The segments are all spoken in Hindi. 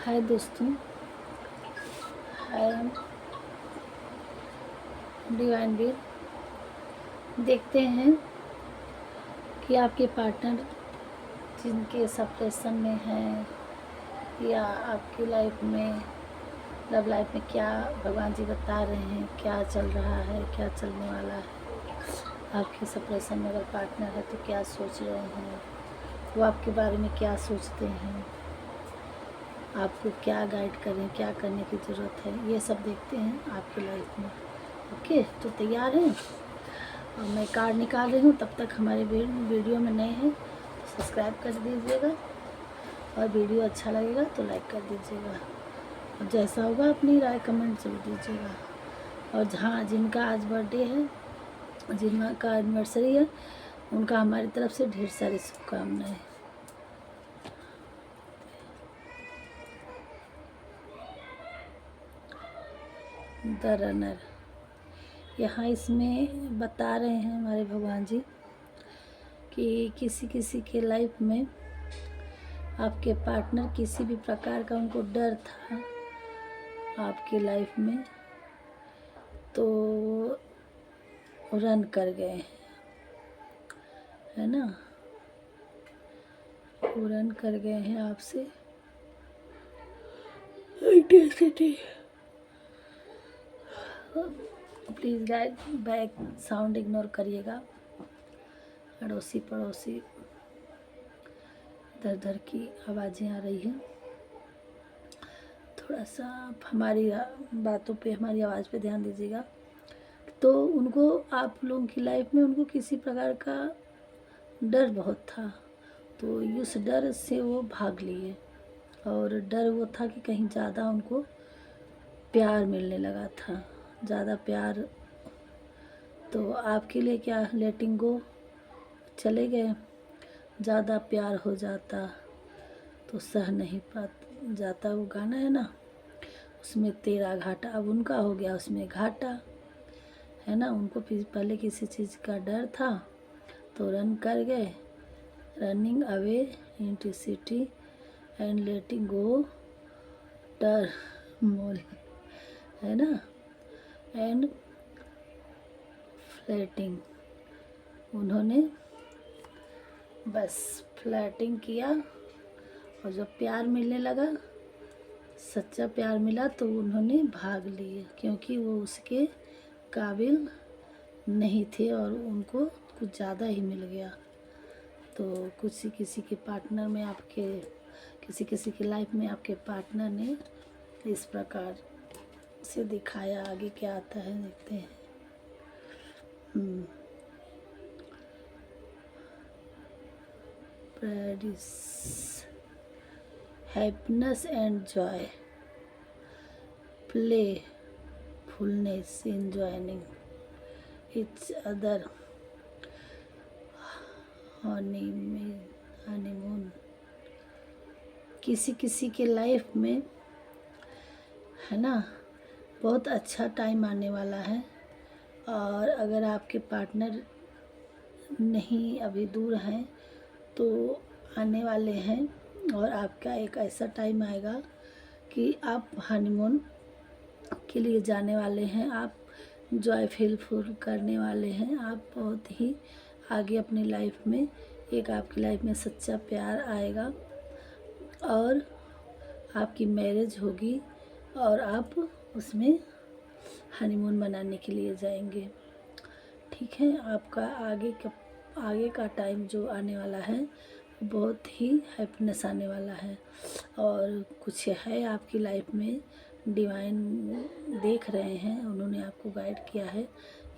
हाय दोस्तों, आई एम डिवाइन वीर। देखते हैं कि आपके पार्टनर जिनके सेपरेशन में हैं या आपकी लाइफ में, लव लाइफ में क्या भगवान जी बता रहे हैं, क्या चल रहा है, क्या चलने वाला है। आपके सेपरेशन में अगर पार्टनर है तो क्या सोच रहे हैं, वो आपके बारे में क्या सोचते हैं, आपको क्या गाइड करें, क्या करने की ज़रूरत है, ये सब देखते हैं आपकी लाइफ में। ओके, तो तैयार हैं? और मैं कार्ड निकाल रही हूँ। तब तक हमारे वीडियो में नए हैं तो सब्सक्राइब कर दीजिएगा, और वीडियो अच्छा लगेगा तो लाइक कर दीजिएगा, और जैसा होगा अपनी राय कमेंट जरूर दीजिएगा। और जहाँ जिनका आज बर्थडे है, जिनका एनिवर्सरी है, उनका हमारी तरफ से ढेर सारी शुभकामनाएं। द रनर, यहाँ इसमें बता रहे हैं हमारे भगवान जी कि किसी किसी के लाइफ में आपके पार्टनर किसी भी प्रकार का उनको डर था आपकी लाइफ में, तो रन कर गए, है ना। वो रन कर गए हैं आपसे। Please guide back sound ignore करिएगा। अड़ोसी पड़ोसी इधर उधर की आवाज़ें आ रही हैं। थोड़ा सा आप हमारी बातों पे, हमारी आवाज़ पे ध्यान दीजिएगा। तो उनको, आप लोगों की लाइफ में उनको किसी प्रकार का डर बहुत था, तो उस डर से वो भाग लिए। और डर वो था कि कहीं ज़्यादा उनको प्यार मिलने लगा था, ज़्यादा प्यार। तो आपके लिए क्या, लेटिंग गो, चले गए। ज़्यादा प्यार हो जाता तो सह नहीं पा जाता, वो गाना है ना, उसमें तेरा घाटा। अब उनका हो गया उसमें घाटा, है ना। उनको पहले किसी चीज़ का डर था तो रन कर गए, running away into city and letting go turmoil, है ना, एंड फ्लैटिंग। उन्होंने बस फ्लैटिंग किया, और जब प्यार मिलने लगा, सच्चा प्यार मिला, तो उन्होंने भाग लिए, क्योंकि वो उसके काबिल नहीं थे और उनको कुछ ज़्यादा ही मिल गया। तो किसी किसी के पार्टनर में, आपके किसी किसी की लाइफ में आपके पार्टनर ने इस प्रकार से दिखाया। आगे क्या आता है देखते हैं। Paris, happiness and Joy, playfulness in joining each other, honeymoon। किसी किसी के लाइफ में, है ना, बहुत अच्छा टाइम आने वाला है। और अगर आपके पार्टनर नहीं, अभी दूर हैं, तो आने वाले हैं। और आपका एक ऐसा टाइम आएगा कि आप हनीमून के लिए जाने वाले हैं, आप जॉय फील करने वाले हैं। आप बहुत ही आगे अपनी लाइफ में, एक आपकी लाइफ में सच्चा प्यार आएगा, और आपकी मैरिज होगी, और आप उसमें हनीमून मनाने के लिए जाएंगे। ठीक है, आपका आगे का टाइम जो आने वाला है, बहुत ही हैप्पीनेस आने वाला है। और कुछ है आपकी लाइफ में, डिवाइन देख रहे हैं, उन्होंने आपको गाइड किया है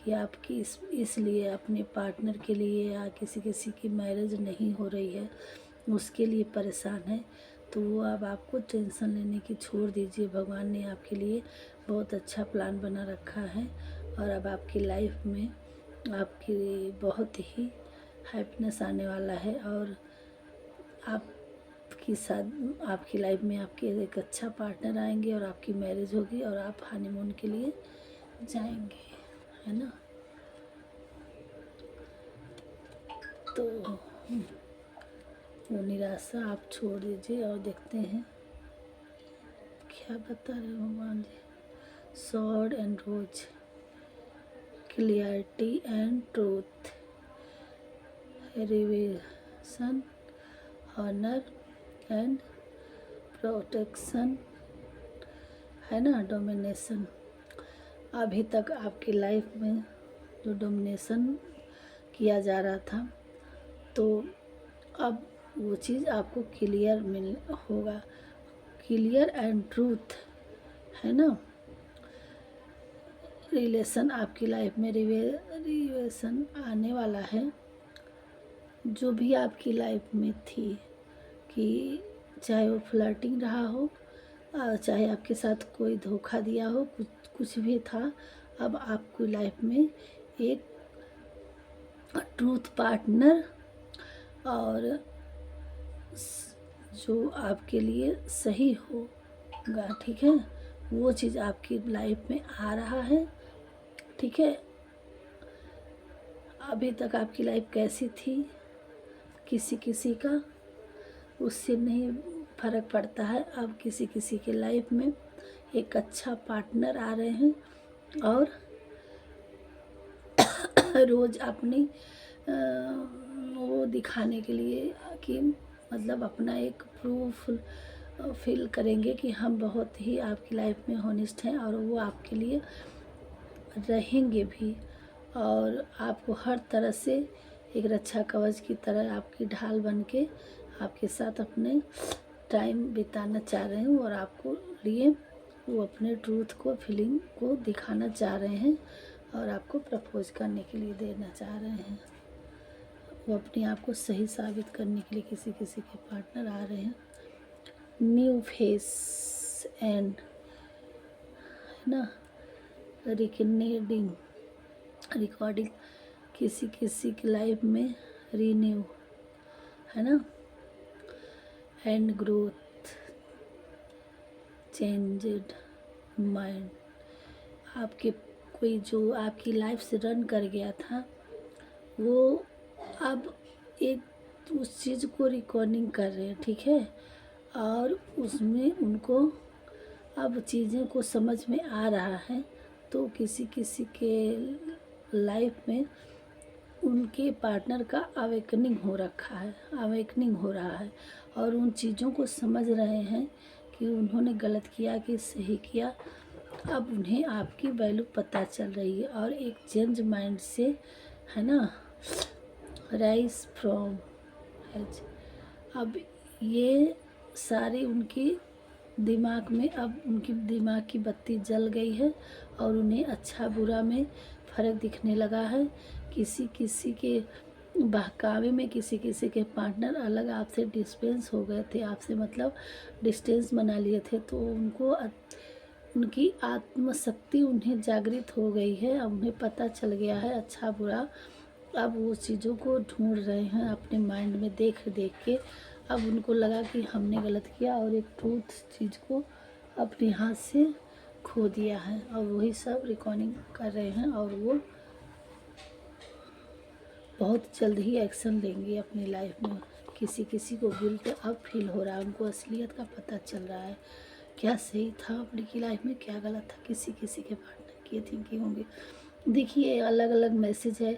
कि आपकी इसलिए अपने पार्टनर के लिए, या किसी किसी की मैरिज नहीं हो रही है, उसके लिए परेशान है। तो वो अब आपको टेंशन लेने की छोड़ दीजिए। भगवान ने आपके लिए बहुत अच्छा प्लान बना रखा है, और अब आपकी लाइफ में आपकी बहुत ही हैप्पीनेस आने वाला है। और आपकी साथ, आपकी लाइफ में आपके एक अच्छा पार्टनर आएंगे, और आपकी मैरिज होगी, और आप हनीमून के लिए जाएंगे, है ना। तो वो निराशा आप छोड़ दीजिए, और देखते हैं क्या बता रहे हो भगवान जी? Sword and rose, clarity and truth, revelation, honour and protection, है ना, डोमिनेशन। अभी तक आपकी लाइफ में जो डोमिनेशन किया जा रहा था, तो अब वो चीज़ आपको क्लियर मिल होगा, क्लियर एंड ट्रूथ, है ना। रिलेशन आपकी लाइफ में रिलेशन आने वाला है। जो भी आपकी लाइफ में थी, कि चाहे वो फ्लर्टिंग रहा हो, चाहे आपके साथ कोई धोखा दिया हो, कुछ भी था, अब आपकी लाइफ में एक ट्रूथ पार्टनर और जो आपके लिए सही होगा, ठीक है, वो चीज़ आपकी लाइफ में आ रहा है, ठीक है। अभी तक आपकी लाइफ कैसी थी, किसी किसी का उससे नहीं फर्क पड़ता है। अब किसी किसी के लाइफ में एक अच्छा पार्टनर आ रहे हैं और रोज़ अपनी वो दिखाने के लिए कि मतलब अपना एक प्रूफ फील करेंगे कि हम बहुत ही आपकी लाइफ में हॉनेस्ट हैं, और वो आपके लिए रहेंगे भी, और आपको हर तरह से एक रक्षा कवच की तरह आपकी ढाल बन के आपके साथ अपने टाइम बिताना चाह रहे हैं, और आपको लिए वो अपने ट्रूथ को, फीलिंग को दिखाना चाह रहे हैं, और आपको प्रपोज करने के लिए देना चाह रहे हैं। वो अपने आप को सही साबित करने के लिए किसी किसी के पार्टनर आ रहे हैं। न्यू फेस एंड, है ना, रिकॉर्डिंग किसी किसी की लाइफ में रीन्यू, है ना, एंड ग्रोथ, चेंज्ड माइंड। आपके कोई जो आपकी लाइफ से रन कर गया था, वो अब एक उस चीज़ को रिकॉर्डिंग कर रहे हैं, ठीक है, और उसमें उनको अब चीज़ें को समझ में आ रहा है। तो किसी किसी के लाइफ में उनके पार्टनर का अवेकनिंग हो रहा है, और उन चीज़ों को समझ रहे हैं कि उन्होंने गलत किया कि सही किया। अब उन्हें आपकी वैल्यू पता चल रही है, और एक चेंज माइंड से, है ना, राइज फ्रॉम एज। अब ये सारी उनकी दिमाग में, अब उनकी दिमाग की बत्ती जल गई है, और उन्हें अच्छा बुरा में फ़र्क दिखने लगा है। किसी किसी के बहकावे में किसी किसी के पार्टनर अलग आपसे डिस्टेंस हो गए थे, आपसे मतलब डिस्टेंस बना लिए थे, तो उनको उनकी आत्मशक्ति उन्हें जागृत हो गई है। अब उन्हें पता चल गया है अच्छा बुरा। अब वो चीज़ों को ढूंढ रहे हैं अपने माइंड में देख देख के। अब उनको लगा कि हमने गलत किया, और एक ट्रूथ चीज़ को अपने हाथ से खो दिया है, और वही सब रिकॉर्डिंग कर रहे हैं, और वो बहुत जल्द ही एक्शन लेंगे अपनी लाइफ में। किसी किसी को गिल्ट अब फील हो रहा है, उनको असलियत का पता चल रहा है, क्या सही था अपनी की लाइफ में, क्या गलत था। किसी किसी के पार्टनर की थिंकिंग होंगी। देखिए अलग अलग मैसेज है,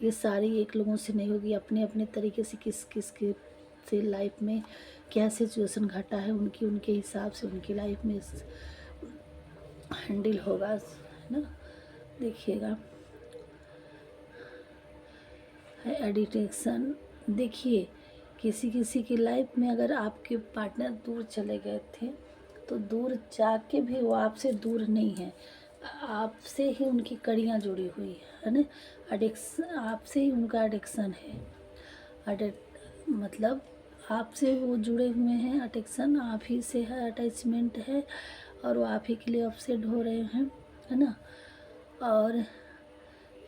ये सारी एक लोगों से नहीं होगी, अपने अपने तरीके से किस किस के से लाइफ में क्या सिचुएशन घटा है, उनकी उनके हिसाब से उनकी लाइफ में हैंडल होगा, है ना। देखिएगा है एडिटेशन। देखिए किसी किसी की लाइफ में अगर आपके पार्टनर दूर चले गए थे, तो दूर जाके भी वो आपसे दूर नहीं है, आपसे ही उनकी कड़ियाँ जुड़ी हुई है ना। एडिक्शन, आपसे ही उनका एडिक्शन है। मतलब आपसे वो जुड़े हुए हैं, अटेक्शन आप ही से है, अटैचमेंट है, और वो आप ही के लिए अपसेट हो रहे हैं, है ना। और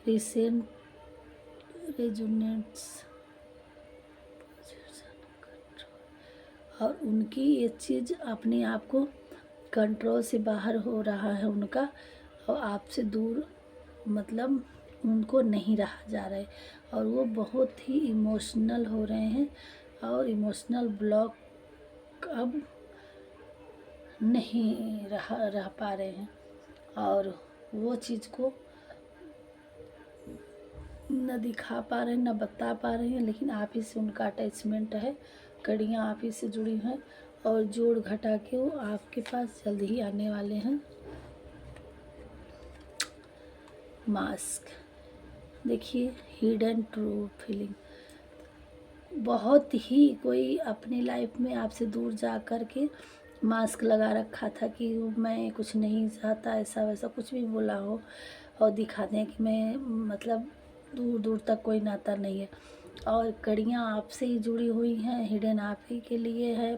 रिसेंट रेजोनेंस, और उनकी ये चीज़ अपने आप को कंट्रोल से बाहर हो रहा है उनका, और आपसे दूर मतलब उनको नहीं रहा जा रहा है, और वो बहुत ही इमोशनल हो रहे हैं, और इमोशनल ब्लॉक अब नहीं रह पा रहे हैं और वो चीज़ को न दिखा पा रहे हैं, न बता पा रहे हैं, लेकिन आप ही से उनका अटैचमेंट है, कड़ियाँ आप ही से जुड़ी हैं और जोड़ घटा के वो आपके पास जल्द ही आने वाले हैं। मास्क देखिए, हिडन ट्रू फीलिंग, बहुत ही कोई अपनी लाइफ में आपसे दूर जा कर के मास्क लगा रखा था कि मैं कुछ नहीं चाहता, ऐसा वैसा कुछ भी बोला हो और दिखा दें कि मैं मतलब दूर दूर तक कोई नाता नहीं है। और कड़ियाँ आपसे ही जुड़ी हुई हैं, हिडन आप ही के लिए है,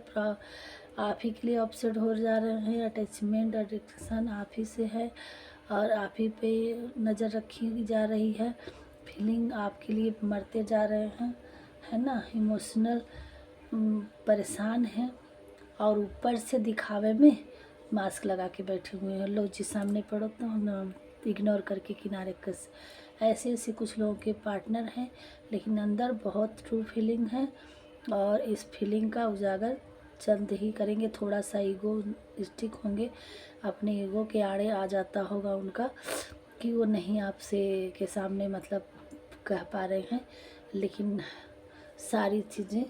आप ही के लिए अपसेट हो जा रहे हैं, अटैचमेंट एडिक्शन आप ही से है और आप ही पे नज़र रखी जा रही है, फीलिंग आपके लिए मरते जा रहे हैं, है ना, इमोशनल परेशान हैं और ऊपर से दिखावे में मास्क लगा के बैठे हुए हैं। लो जी सामने पड़ो तो हम इग्नोर करके किनारे कस, ऐसे ऐसे कुछ लोगों के पार्टनर हैं, लेकिन अंदर बहुत ट्रू फीलिंग है और इस फीलिंग का उजागर जल्द ही करेंगे। थोड़ा सा ईगो स्टिक होंगे, अपने ईगो के आड़े आ जाता होगा उनका कि वो नहीं आपसे के सामने मतलब कह पा रहे हैं, लेकिन सारी चीज़ें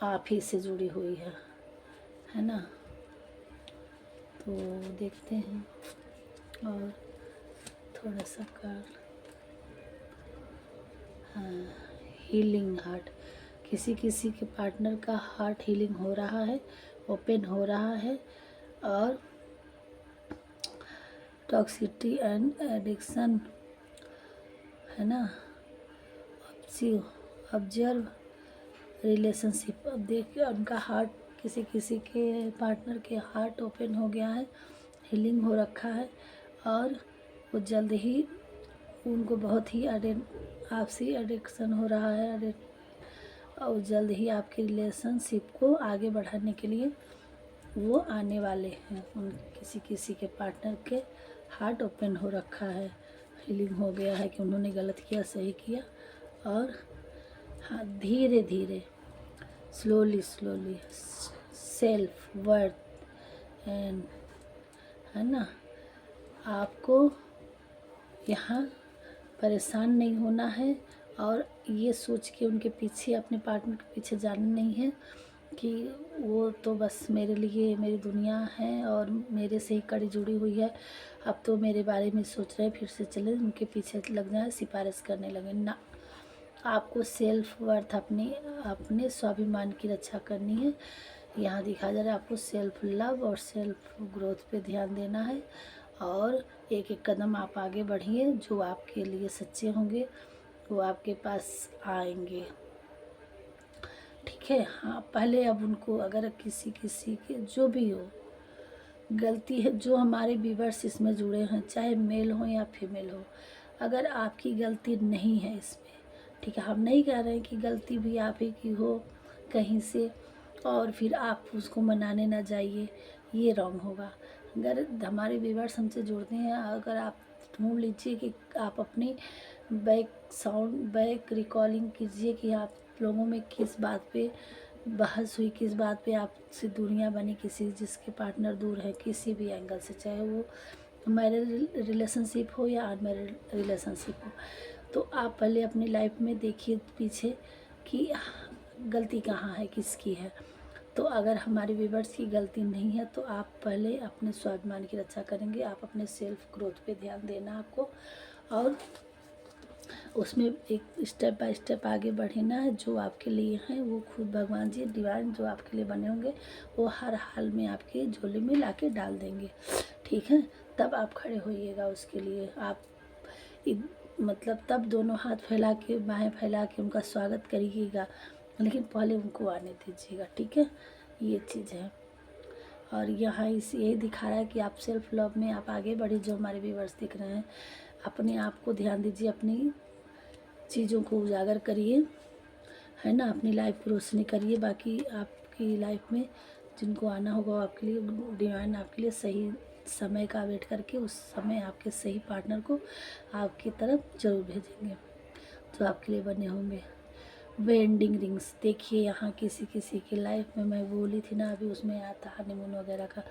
आप ही से जुड़ी हुई है ना। तो देखते हैं और थोड़ा सा कर, हाँ, हीलिंग हार्ट, किसी किसी के पार्टनर का हार्ट हीलिंग हो रहा है, ओपन हो रहा है और टॉक्सिसिटी एंड एडिक्शन, है ना, ऑब्जर्व रिलेशनशिप। अब देखिए उनका हार्ट, किसी किसी के पार्टनर के हार्ट ओपन हो गया है, हीलिंग हो रखा है और वो जल्द ही उनको बहुत ही आपसी एडिक्शन हो रहा है और जल्द ही आपके रिलेशनशिप को आगे बढ़ाने के लिए वो आने वाले हैं। उन किसी किसी के पार्टनर के हार्ट ओपन हो रखा है, हीलिंग हो गया है कि उन्होंने गलत किया, सही किया और हाँ, धीरे धीरे स्लोली सेल्फ वर्थ एंड, है ना, आपको यहाँ परेशान नहीं होना है और ये सोच के उनके पीछे, अपने पार्टनर के पीछे जाना नहीं है कि वो तो बस मेरे लिए मेरी दुनिया है और मेरे से ही कड़ी जुड़ी हुई है, अब तो मेरे बारे में सोच रहे हैं, फिर से चले उनके पीछे लग जाए, सिफारिश करने लगे ना। आपको सेल्फ वर्थ, अपने स्वाभिमान की रक्षा करनी है। यहाँ दिखा जा रहा है आपको सेल्फ लव और सेल्फ ग्रोथ पे ध्यान देना है और एक एक कदम आप आगे बढ़िए, जो आपके लिए सच्चे होंगे वो आपके पास आएंगे, ठीक है। हाँ, पहले अब उनको, अगर किसी किसी के जो भी हो गलती है, जो हमारे व्यूअर्स इसमें जुड़े हैं, चाहे मेल हो या फीमेल हो, अगर आपकी गलती नहीं है इसमें, ठीक है, हम नहीं कह रहे हैं कि गलती भी आप ही की हो कहीं से और फिर आप उसको मनाने ना जाइए, ये रॉन्ग होगा। अगर हमारे व्यूअर्स हमसे जुड़ते हैं, अगर आप ढूंढ लीजिए कि आप अपनी बैक रिकॉलिंग कीजिए कि आप लोगों में किस बात पे बहस हुई, किस बात पे आपसे दूरियां बनी, किसी जिसके पार्टनर दूर है, किसी भी एंगल से, चाहे वो मैरिड रिलेशनशिप हो या अनमैरिड रिलेशनशिप हो। तो आप पहले अपनी लाइफ में देखिए पीछे कि गलती कहाँ है, किसकी है। तो अगर हमारे व्यूअर्स की गलती नहीं है तो आप पहले अपने स्वाभिमान की रक्षा करेंगे, आप अपने सेल्फ ग्रोथ पे ध्यान देना आपको और उसमें एक स्टेप बाय स्टेप आगे बढ़ना है। जो आपके लिए हैं वो खुद भगवान जी डिवाइन जो आपके लिए बने होंगे वो हर हाल में आपके झोले में ला के डाल देंगे, ठीक है। तब आप खड़े होइएगा उसके लिए, आप मतलब तब दोनों हाथ फैला के, बाहें फैला के उनका स्वागत करिएगा, लेकिन पहले उनको आने दीजिएगा, ठीक है। ये चीज़ है और यहाँ इस यही दिखा रहा है कि आप सेल्फ लव में आप आगे बढ़िए। जो हमारे व्यूअर्स दिख रहे हैं, अपने आप को ध्यान दीजिए, अपनी चीज़ों को उजागर करिए, है ना, अपनी लाइफ को रोशनी करिए। बाकी आपकी लाइफ में जिनको आना होगा वो आपके लिए, डिवाइन आपके लिए सही समय का वेट करके उस समय आपके सही पार्टनर को आपकी तरफ जरूर भेजेंगे जो आपके लिए बने होंगे। Vending rings. देखिए यहाँ किसी किसी की लाइफ में, मैं बोली थी ना अभी उसमें आता हनीमून वगैरह का।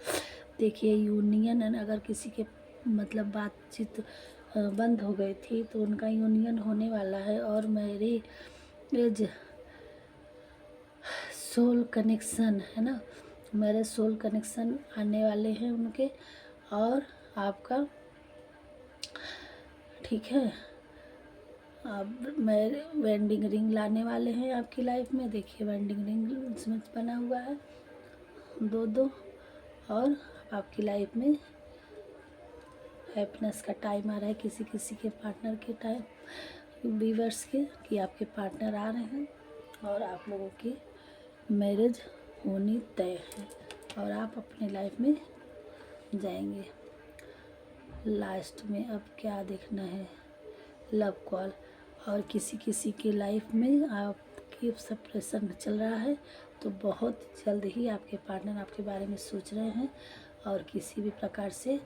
देखिए यूनियन है, अगर किसी के मतलब बातचीत बंद हो गई थी तो उनका यूनियन होने वाला है। और मैरिज सोल कनेक्शन है ना, मैरिज सोल कनेक्शन आने वाले हैं उनके। और आपका ठीक है, अब मैं वेंडिंग रिंग लाने वाले हैं आपकी लाइफ में। देखिए वेंडिंग रिंग इसमें बना हुआ है दो। और आपकी लाइफ में हैप्पीनेस का टाइम आ रहा है, किसी किसी के पार्टनर के टाइम, वीवर्स के, कि आपके पार्टनर आ रहे हैं और आप लोगों की मैरिज होनी तय है और आप अपनी लाइफ में जाएंगे। लास्ट में अब क्या देखना है, लव कॉल। और किसी किसी की लाइफ में आपकी सेपरेशन चल रहा है तो बहुत जल्द ही आपके पार्टनर आपके बारे में सोच रहे हैं और किसी भी प्रकार से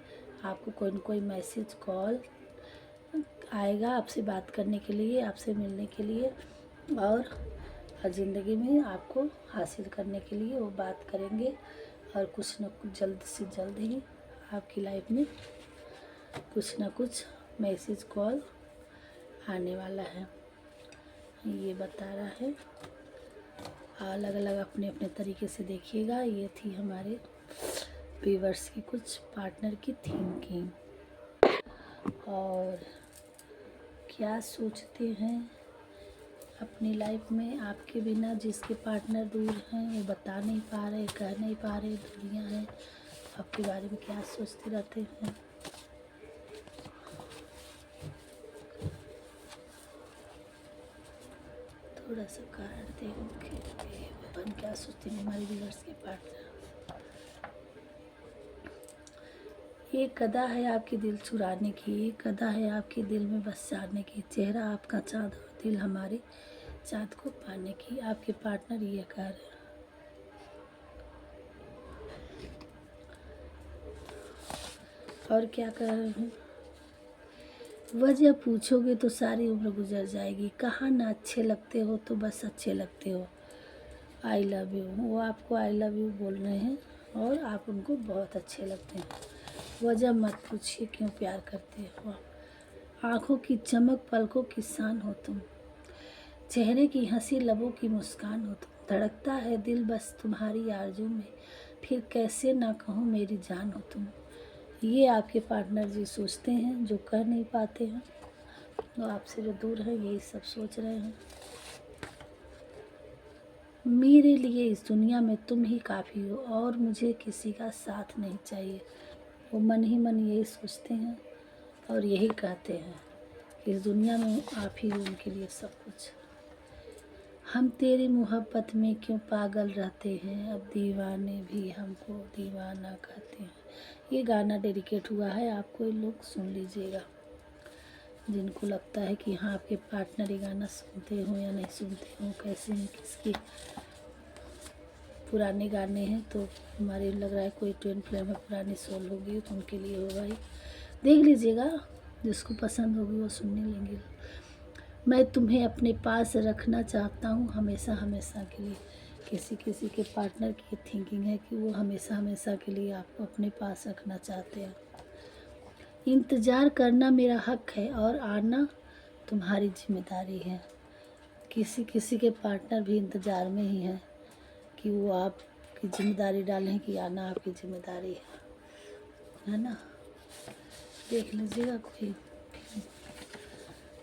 आपको कोई न कोई मैसेज कॉल आएगा आपसे बात करने के लिए, आपसे मिलने के लिए और ज़िंदगी में आपको हासिल करने के लिए वो बात करेंगे। और कुछ न कुछ जल्द से जल्द ही आपकी लाइफ में कुछ न कुछ मैसेज कॉल आने वाला है, ये बता रहा है। अलग अलग अपने अपने तरीके से देखिएगा। ये थी हमारे व्यूअर्स की कुछ पार्टनर की थिंकिंग और क्या सोचते हैं अपनी लाइफ में आपके बिना। जिसके पार्टनर दूर हैं वो बता नहीं पा रहे, कह नहीं पा रहे, दूरियां हैं, आपके बारे में क्या सोचते रहते हैं। थोड़ा सा कारण देंगे अपन क्या सोचते हैं हमारे व्यूअर्स के पार्टनर। एक अदा है आपके दिल चुराने की, एक अदा है आपके दिल में बस जाने की, चेहरा आपका चाँद और दिल हमारे चाँद को पाने की। आपके पार्टनर ये कह रहे हैं। और क्या कह रहे हैं, वजह पूछोगे तो सारी उम्र गुजर जाएगी, कहाँ ना अच्छे लगते हो तो बस अच्छे लगते हो, आई लव यू। वो आपको आई लव यू बोल रहे हैं और आप उनको बहुत अच्छे लगते हैं। वजह मत पूछिए क्यों प्यार करते हो, आँखों की चमक पलकों की शान हो तुम, चेहरे की हंसी लबों की मुस्कान हो तुम, धड़कता है दिल बस तुम्हारी आरज़ू में, फिर कैसे ना कहूँ मेरी जान हो तुम। ये आपके पार्टनर जी सोचते हैं, जो कह नहीं पाते हैं, तो आपसे जो दूर है यही सब सोच रहे हैं। मेरे लिए इस दुनिया में तुम ही काफ़ी हो और मुझे किसी का साथ नहीं चाहिए। वो मन ही मन यही सोचते हैं और यही कहते हैं कि इस दुनिया में आप ही हो उनके लिए सब कुछ। हम तेरी मोहब्बत में क्यों पागल रहते हैं, अब दीवाने भी हमको दीवाना कहते हैं। ये गाना डेडिकेट हुआ है, आपको ये लोग सुन लीजिएगा जिनको लगता है कि हाँ आपके पार्टनर ये गाना सुनते हो या नहीं सुनते हो, कैसे हैं, किसके पुराने गाने हैं। तो हमारे लग रहा है कोई ट्विन फ्लेम है, पुरानी सोल होगी तो उनके लिए होगा ही। देख लीजिएगा, जिसको पसंद होगी वो सुनने लेंगे। मैं तुम्हें अपने पास रखना चाहता हूँ हमेशा हमेशा के लिए। किसी किसी के पार्टनर की थिंकिंग है कि वो हमेशा हमेशा के लिए आपको अपने पास रखना चाहते हैं। इंतज़ार करना मेरा हक है और आना तुम्हारी जिम्मेदारी है। किसी किसी के पार्टनर भी इंतज़ार में ही हैं कि वो आपकी जिम्मेदारी डालें कि आना आपकी जिम्मेदारी है ना। देख लीजिएगा कोई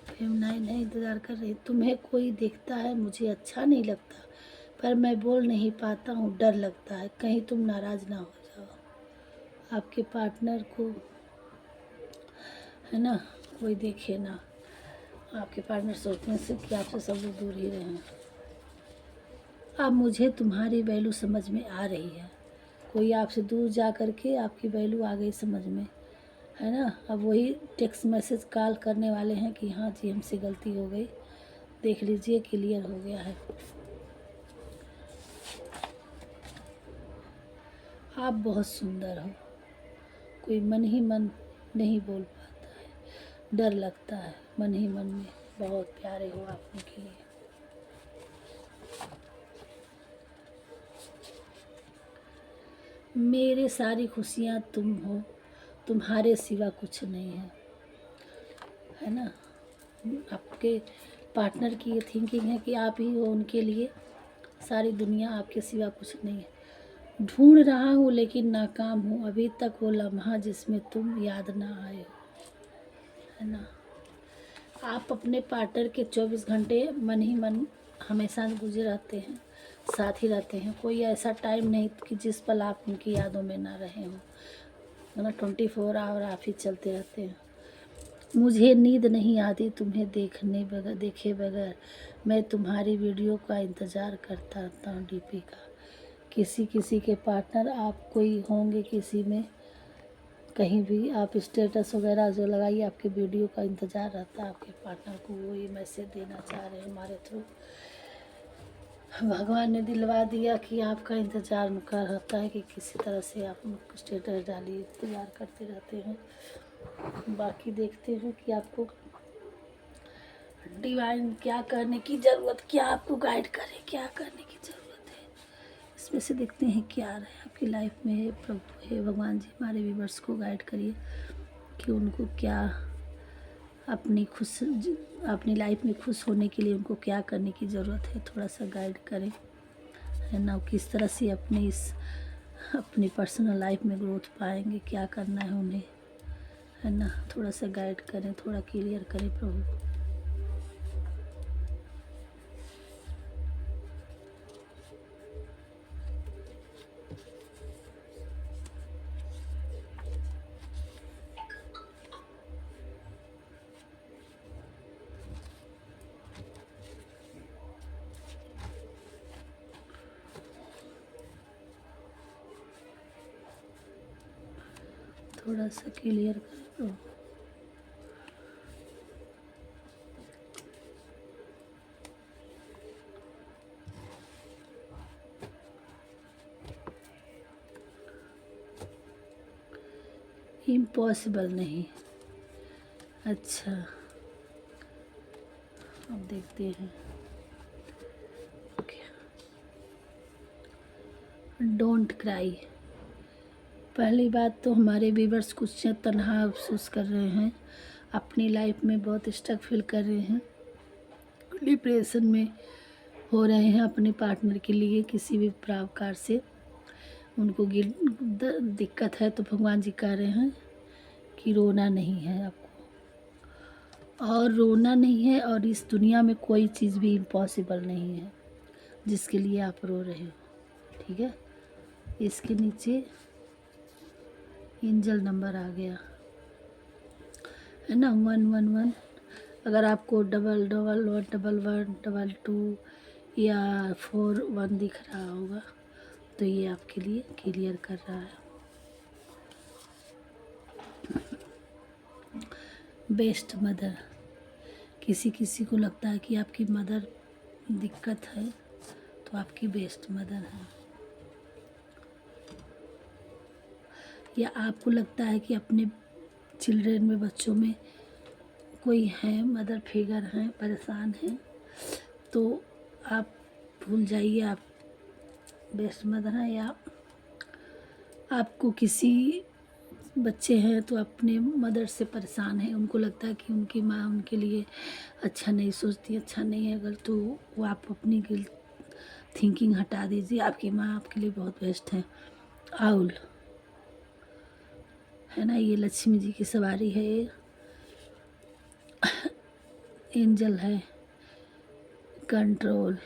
फेमनाइन है, इंतज़ार कर रही। तुम्हें कोई देखता है मुझे अच्छा नहीं लगता, पर मैं बोल नहीं पाता हूँ, डर लगता है कहीं तुम नाराज़ ना हो जाओ। आपके पार्टनर को है ना कोई देखे ना, आपके पार्टनर सोचते हैं सिर्फ कि आपसे सब लोग दूर ही रहें। अब मुझे तुम्हारी वैल्यू समझ में आ रही है, कोई आपसे दूर जा कर के आपकी वैल्यू आ गई समझ में, है ना। अब वही टेक्स्ट मैसेज कॉल करने वाले हैं कि हाँ जी हमसे गलती हो गई। देख लीजिए क्लियर हो गया है। आप बहुत सुंदर हो, कोई मन ही मन नहीं बोल पाता है, डर लगता है मन ही मन में, बहुत प्यारे हो आप उनके लिए। मेरे सारी खुशियाँ तुम हो, तुम्हारे सिवा कुछ नहीं है, है ना। आपके पार्टनर की ये थिंकिंग है कि आप ही हो उनके लिए, सारी दुनिया आपके सिवा कुछ नहीं है। ढूंढ रहा हूँ लेकिन नाकाम हूँ, अभी तक वो लम्हा जिसमें तुम याद ना आए हो, है ना। आप अपने पार्टनर के 24 घंटे मन ही मन हमेशा गुजरे रहते हैं, साथ ही रहते हैं। कोई ऐसा टाइम नहीं कि जिस पल आप उनकी यादों में ना रहे हों, मतलब 24 आवर आप ही चलते रहते हैं। मुझे नींद नहीं आती तुम्हें देखे बगैर, मैं तुम्हारी वीडियो का इंतज़ार करता रहता हूँ। डीपी का किसी किसी के पार्टनर आप कोई होंगे, किसी में कहीं भी आप स्टेटस वगैरह जो लगाइए, आपके वीडियो का इंतज़ार रहता है आपके पार्टनर को, वो ये मैसेज देना चाह रहे हैं हमारे थ्रू। भगवान ने दिलवा दिया कि आपका इंतज़ार उनका रहता है कि किसी तरह से आप स्टेटस डालिए, इंतज़ार करते रहते हैं। बाकी देखते हैं कि आपको डिवाइन क्या करने की ज़रूरत, क्या आपको गाइड करे, क्या करने की ज़रूरत है। इसमें से देखते हैं क्या आ रहा है आपकी लाइफ में। प्रभु हे भगवान जी, हमारे व्यूअर्स को गाइड करिए कि उनको क्या अपनी लाइफ में खुश होने के लिए उनको क्या करने की ज़रूरत है, थोड़ा सा गाइड करें, है ना। किस तरह से अपनी पर्सनल लाइफ में ग्रोथ पाएंगे, क्या करना है उन्हें, है ना। थोड़ा सा गाइड करें, थोड़ा क्लियर करें प्रभु। थोड़ा सा क्लियर करें प्रभु। इम्पॉसिबल नहीं, अच्छा अब देखते हैं। Don't cry. पहली बात तो हमारे व्यूअर्स कुछ तनहा महसूस कर रहे हैं, अपनी लाइफ में बहुत स्टक फील कर रहे हैं, डिप्रेशन में हो रहे हैं अपने पार्टनर के लिए किसी भी प्रकार से उनको दिक्कत है। तो भगवान जी कह रहे हैं कि रोना नहीं है आपको, और रोना नहीं है, और इस दुनिया में कोई चीज़ भी इम्पॉसिबल नहीं है जिसके लिए आप रो रहे हो, ठीक है। इसके नीचे एंजल नंबर आ गया है ना, 111। अगर आपको 11111112 या 41 दिख रहा होगा तो ये आपके लिए क्लियर कर रहा है। बेस्ट मदर, किसी किसी को लगता है कि आपकी मदर दिक्कत है, तो आपकी बेस्ट मदर है। या आपको लगता है कि अपने चिल्ड्रन में, बच्चों में कोई है, मदर फिगर हैं, परेशान हैं, तो आप भूल जाइए आप बेस्ट मदर हैं। या आपको किसी बच्चे हैं तो अपने मदर से परेशान है, उनको लगता है कि उनकी माँ उनके लिए अच्छा नहीं सोचती, अच्छा नहीं है अगर, तो वो आप अपनी गिल्ट थिंकिंग हटा दीजिए, आपकी माँ आपके लिए बहुत बेस्ट है। आउल, है ना, ये लक्ष्मी जी की सवारी है, ये एंजल है। कंट्रोल,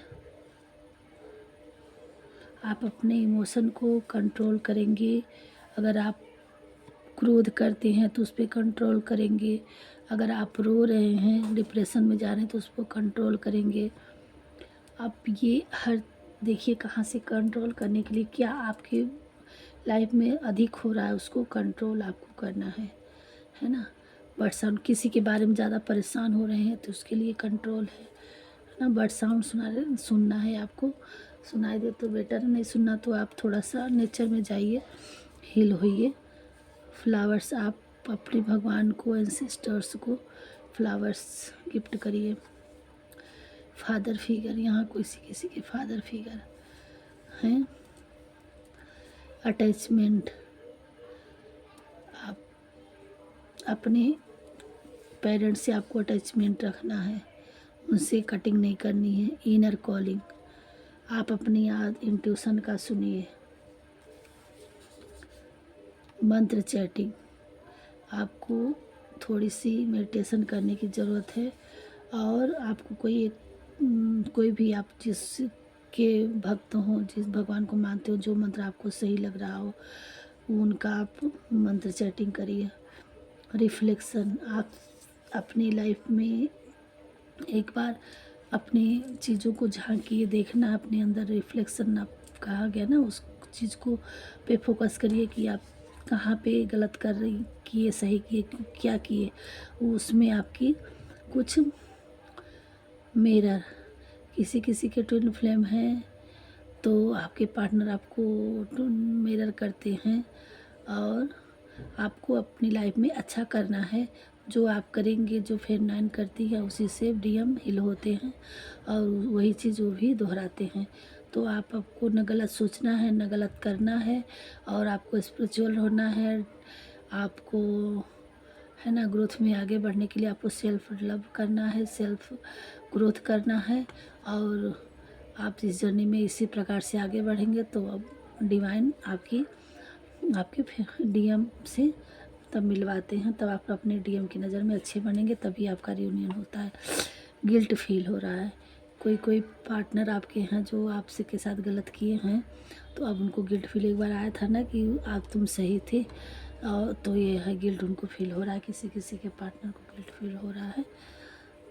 आप अपने इमोशन को कंट्रोल करेंगे। अगर आप क्रोध करते हैं तो उस पर कंट्रोल करेंगे, अगर आप रो रहे हैं, डिप्रेशन में जा रहे हैं तो उस पर कंट्रोल करेंगे। आप ये हर देखिए कहाँ से कंट्रोल करने के लिए, क्या आपके लाइफ में अधिक हो रहा है उसको कंट्रोल आपको करना है ना। बर्ड साउंड, किसी के बारे में ज़्यादा परेशान हो रहे हैं तो उसके लिए कंट्रोल है ना। बर्ड साउंड सुनना है आपको, सुनाई दे तो बेटर, नहीं सुनना तो आप थोड़ा सा नेचर में जाइए, हील होइए। फ्लावर्स, आप अपने भगवान को, एंसेस्टर्स को फ्लावर्स गिफ्ट करिए। फादर फिगर, यहाँ किसी किसी के फादर फिगर हैं। अटैचमेंट, आप अपने पेरेंट्स से आपको अटैचमेंट रखना है, उनसे कटिंग नहीं करनी है। इनर कॉलिंग, आप अपनी याद इंट्यूशन का सुनिए। मंत्र चैटिंग, आपको थोड़ी सी मेडिटेशन करने की ज़रूरत है, और आपको कोई भी आप जिसके भक्त हों, जिस भगवान को मानते हो, जो मंत्र आपको सही लग रहा हो उनका आप मंत्र चैटिंग करिए। रिफ्लेक्शन, आप अपनी लाइफ में एक बार अपनी चीज़ों को झांकिए, देखना अपने अंदर रिफ्लेक्शन, आप कहा गया ना, उस चीज़ को पे फोकस करिए कि आप कहाँ पे गलत कर रही, किए सही किए, क्या किए। उसमें आपकी कुछ मिरर, किसी किसी के ट्विन फ्लेम हैं तो आपके पार्टनर आपको मिरर करते हैं, और आपको अपनी लाइफ में अच्छा करना है। जो आप करेंगे, जो फिर 9 करती है उसी से डीएम हिल होते हैं, और वही चीज़ वो भी दोहराते हैं। तो आपको न गलत सोचना है, न गलत करना है, और आपको स्पिरिचुअल होना है। आपको है ना, ग्रोथ में आगे बढ़ने के लिए आपको सेल्फ लव करना है, सेल्फ ग्रोथ करना है। और आप इस जर्नी में इसी प्रकार से आगे बढ़ेंगे तो अब डिवाइन आपके डीएम से तब मिलवाते हैं, तब आप अपने डीएम की नज़र में अच्छे बनेंगे, तभी आपका रियूनियन होता है। गिल्ट फील हो रहा है, कोई पार्टनर आपके हैं जो आपसे के साथ गलत किए हैं, तो अब उनको गिल्ट फील एक बार आया था ना कि आप तुम सही थे, और तो ये है गिल्ट उनको फील हो रहा है, किसी किसी के पार्टनर को गिल्ट फील हो रहा है।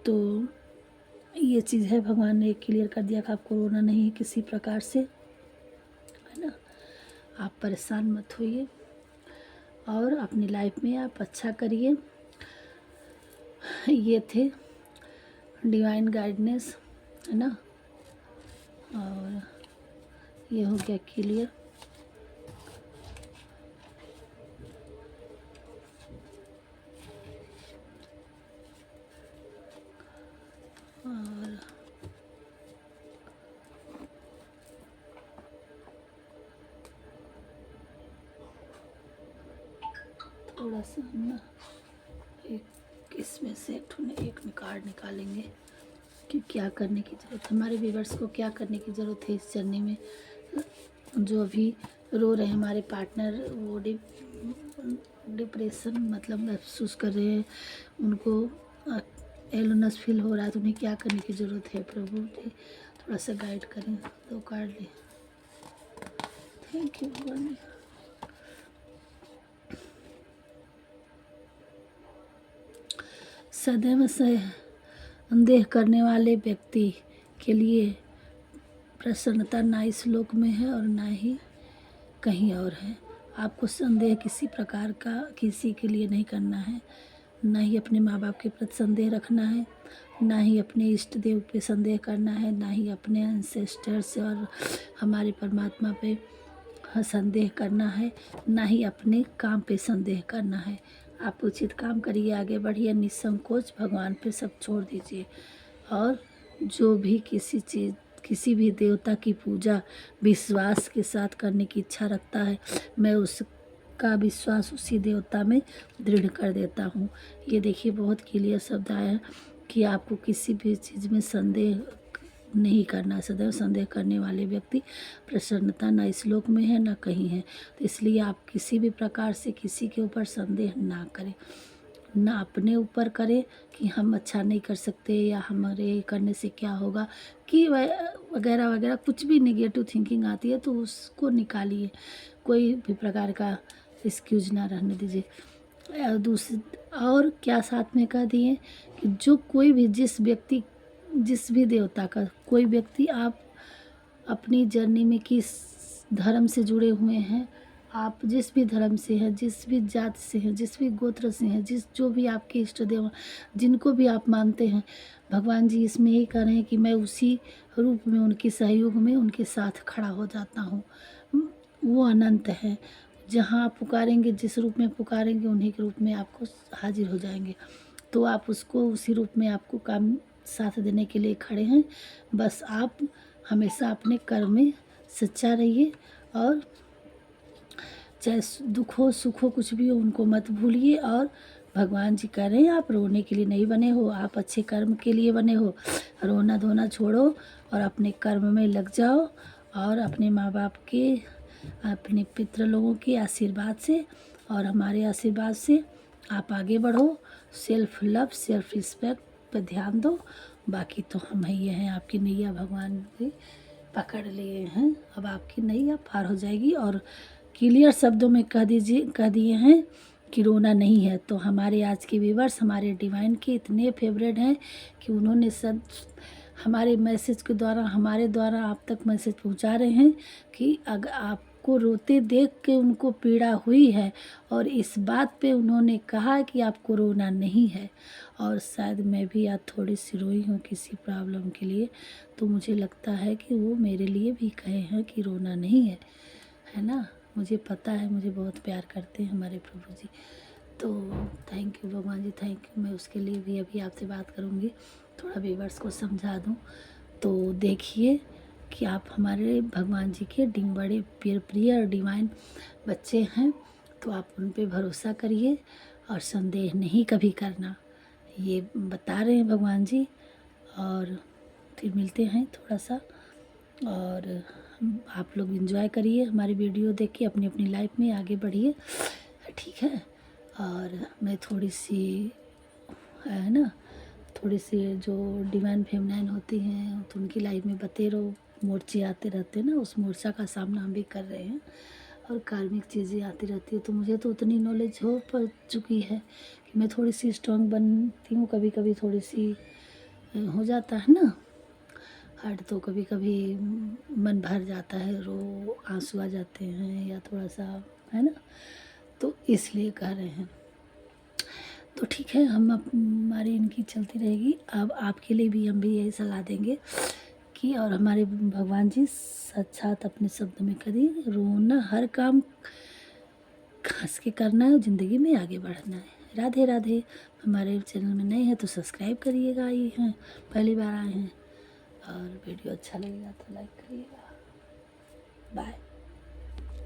तो ये चीज़ है, भगवान ने क्लियर कर दिया कि आपको रोना नहीं है किसी प्रकार से, है ना। आप परेशान मत होइए, और अपनी लाइफ में आप अच्छा करिए। ये थे डिवाइन गाइडेंस, है ना, और ये हो गया क्लियर। और थोड़ा सा हम ना एक इसमें से एक कार्ड निकालेंगे कि क्या करने की ज़रूरत है, हमारे व्यूअर्स को क्या करने की ज़रूरत है इस जर्नी में। जो अभी रो रहे हैं हमारे पार्टनर, वो डिप्रेशन मतलब महसूस कर रहे हैं, उनको एलोनस फील हो रहा है, तो उन्हें क्या करने की ज़रूरत है प्रभु जी, थोड़ा सा गाइड करें। 2 कार्ड ले। थैंक यू भगवान। सदैव संदेह करने वाले व्यक्ति के लिए प्रसन्नता ना इस लोक में है और ना ही कहीं और है। आपको संदेह किसी प्रकार का किसी के लिए नहीं करना है, ना ही अपने माँ बाप के प्रति संदेह रखना है, ना ही अपने इष्ट देव पे संदेह करना है, ना ही अपने एंसेस्टर्स और हमारे परमात्मा पे संदेह करना है, ना ही अपने काम पे संदेह करना है। आप उचित काम करिए, आगे बढ़िए, निसंकोच भगवान पे सब छोड़ दीजिए। और जो भी किसी भी देवता की पूजा विश्वास के साथ करने की इच्छा रखता है, मैं उसका विश्वास उसी देवता में दृढ़ कर देता हूँ। ये देखिए बहुत क्लियर शब्द आया है कि आपको किसी भी चीज़ में संदेह नहीं करना। सदैव संदेह करने वाले व्यक्ति प्रसन्नता ना इस लोक में है ना कहीं है। तो इसलिए आप किसी भी प्रकार से किसी के ऊपर संदेह ना करें, ना अपने ऊपर करें कि हम अच्छा नहीं कर सकते या हमारे करने से क्या होगा, कि वगैरह वगैरह कुछ भी नेगेटिव थिंकिंग आती है तो उसको निकालिए, कोई भी प्रकार का एक्सक्यूज ना रहने दीजिए। और क्या साथ में कह दिए कि जो कोई भी जिस भी देवता का कोई व्यक्ति आप अपनी जर्नी में किस धर्म से जुड़े हुए हैं, आप जिस भी धर्म से हैं, जिस भी जात से हैं, जिस भी गोत्र से हैं, जो भी आपके इष्ट देव जिनको भी आप मानते हैं, भगवान जी इसमें यही कह रहे हैं कि मैं उसी रूप में उनके सहयोग में उनके साथ खड़ा हो जाता हूँ। वो अनंत है, जहाँ आप पुकारेंगे, जिस रूप में पुकारेंगे उन्हीं के रूप में आपको हाजिर हो जाएंगे। तो आप उसको उसी रूप में आपको काम साथ देने के लिए खड़े हैं। बस आप हमेशा अपने कर्म में सच्चा रहिए और चाहे दुख हो सुख हो कुछ भी हो, उनको मत भूलिए। और भगवान जी कह रहे हैं आप रोने के लिए नहीं बने हो, आप अच्छे कर्म के लिए बने हो। रोना धोना छोड़ो और अपने कर्म में लग जाओ, और अपने माँ बाप के, अपने पितृ लोगों के आशीर्वाद से और हमारे आशीर्वाद से आप आगे बढ़ो। सेल्फ लव, सेल्फ रिस्पेक्ट पर ध्यान दो। बाकी तो हम ही हैं, आपकी नैया भगवान भी पकड़ लिए हैं। अब आपकी नैया पार हो जाएगी। और क्लियर शब्दों में कह दिए हैं कि रोना नहीं है। तो हमारे आज के व्यूअर्स हमारे डिवाइन के इतने फेवरेट हैं कि उन्होंने सब हमारे मैसेज के द्वारा, हमारे द्वारा आप तक मैसेज पहुंचा रहे हैं कि अगर आपको रोते देख के उनको पीड़ा हुई है, और इस बात पे उन्होंने कहा कि आपको रोना नहीं है। और शायद मैं भी आज थोड़ी सी रोई हूँ किसी प्रॉब्लम के लिए, तो मुझे लगता है कि वो मेरे लिए भी कहे हैं कि रोना नहीं है, है ना। मुझे पता है, मुझे बहुत प्यार करते हैं हमारे प्रभु जी। तो थैंक यू भगवान जी, थैंक यू। मैं उसके लिए भी अभी आपसे बात करूँगी, थोड़ा व्यूअर्स को समझा दूँ। तो देखिए कि आप हमारे भगवान जी के बड़े प्रिय और डिवाइन बच्चे हैं, तो आप उन पे भरोसा करिए और संदेह नहीं कभी करना, ये बता रहे हैं भगवान जी। और फिर मिलते हैं थोड़ा सा, और आप लोग एंजॉय करिए हमारी वीडियो देख के, अपनी अपनी लाइफ में आगे बढ़िए, ठीक है। और मैं थोड़ी सी, है ना, थोड़ी सी जो डिवाइन फेमिनाइन होती हैं तो उनकी लाइफ में बतेरो मोर्चे आते रहते हैं ना, उस मोर्चा का सामना हम भी कर रहे हैं, और कार्मिक चीज़ें आती रहती है। तो मुझे तो उतनी नॉलेज हो पड़ चुकी है कि मैं थोड़ी सी स्ट्रांग बनती हूँ। कभी कभी थोड़ी सी हो जाता है ना हर्ट, तो कभी कभी मन भर जाता है, आंसू आ जाते हैं या थोड़ा सा, है ना, तो इसलिए कह रहे हैं। तो ठीक है, हमारी इनकी चलती रहेगी। अब आपके लिए भी हम भी यही सलाह देंगे कि, और हमारे भगवान जी साक्षात अपने शब्द में करिए, रोना हर काम हंस के करना है, ज़िंदगी में आगे बढ़ना है। राधे राधे। हमारे चैनल में नए हैं तो सब्सक्राइब करिएगा, आए हैं पहली बार आए हैं, और वीडियो अच्छा लगेगा तो लाइक करिएगा। बाय।